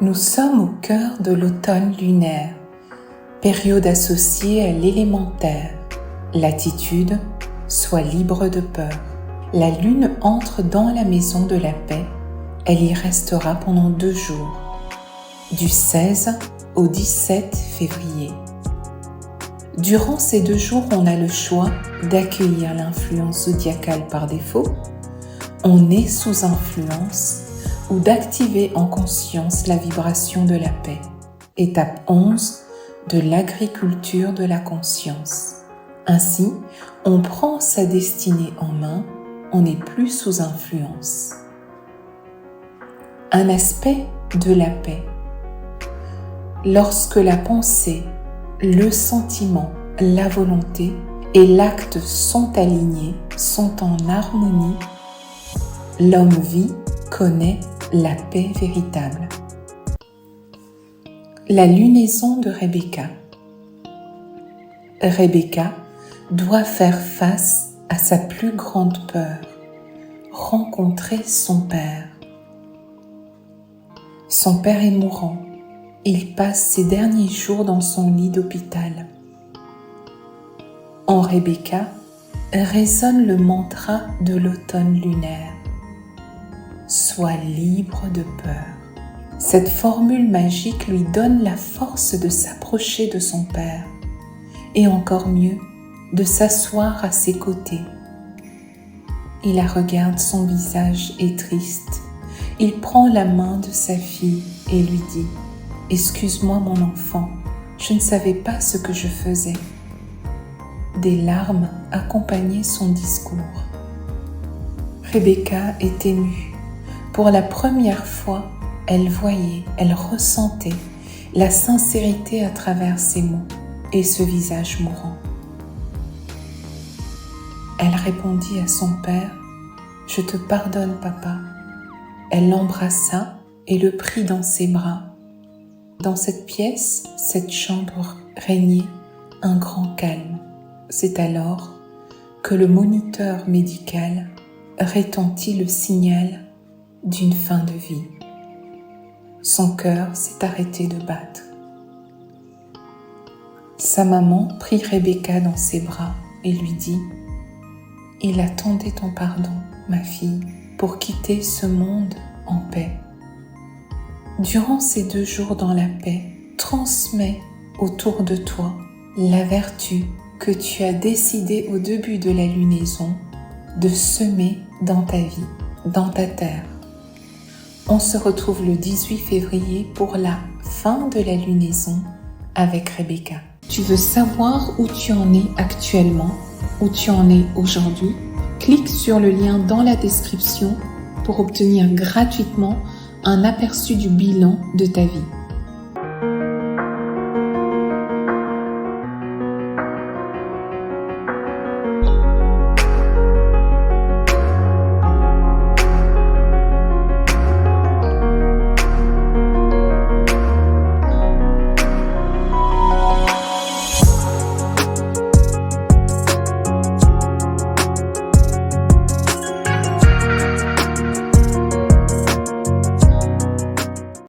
Nous sommes au cœur de l'automne lunaire, période associée à l'élémentaire, l'attitude, sois libre de peur. La lune entre dans la maison de la paix, elle y restera pendant 2 jours, du 16 au 17 février. Durant ces 2 jours, on a le choix d'accueillir l'influence zodiacale par défaut, on est sous influence, ou d'activer en conscience la vibration de la paix. Étape 11 de l'agriculture de la conscience. Ainsi, on prend sa destinée en main, on n'est plus sous influence. Un aspect de la paix. Lorsque la pensée, le sentiment, la volonté et l'acte sont alignés, sont en harmonie, l'homme vit, connaît la paix véritable. La lunaison de Rebecca. Rebecca doit faire face à sa plus grande peur, rencontrer son père. Son père est mourant, il passe ses derniers jours dans son lit d'hôpital. En Rebecca résonne le mantra de l'automne lunaire. Sois libre de peur. Cette formule magique lui donne la force de s'approcher de son père et encore mieux, de s'asseoir à ses côtés. Il la regarde, son visage est triste. Il prend la main de sa fille et lui dit « Excuse-moi mon enfant, je ne savais pas ce que je faisais. » Des larmes accompagnaient son discours. Rebecca est émue. Pour la première fois, elle voyait, elle ressentait la sincérité à travers ses mots et ce visage mourant. Elle répondit à son père « Je te pardonne, papa ». Elle l'embrassa et le prit dans ses bras. Dans cette pièce, cette chambre, régnait un grand calme. C'est alors que le moniteur médical retentit le signal d'une fin de vie. Son cœur s'est arrêté de battre. Sa maman prit Rebecca dans ses bras et lui dit « Il attendait ton pardon, ma fille, pour quitter ce monde en paix. » Durant ces 2 jours dans la paix, transmets autour de toi la vertu que tu as décidé au début de la lunaison de semer dans ta vie, dans ta terre. On se retrouve le 18 février pour la fin de la lunaison avec Rebecca. Tu veux savoir où tu en es actuellement, où tu en es aujourd'hui? Clique sur le lien dans la description pour obtenir gratuitement un aperçu du bilan de ta vie.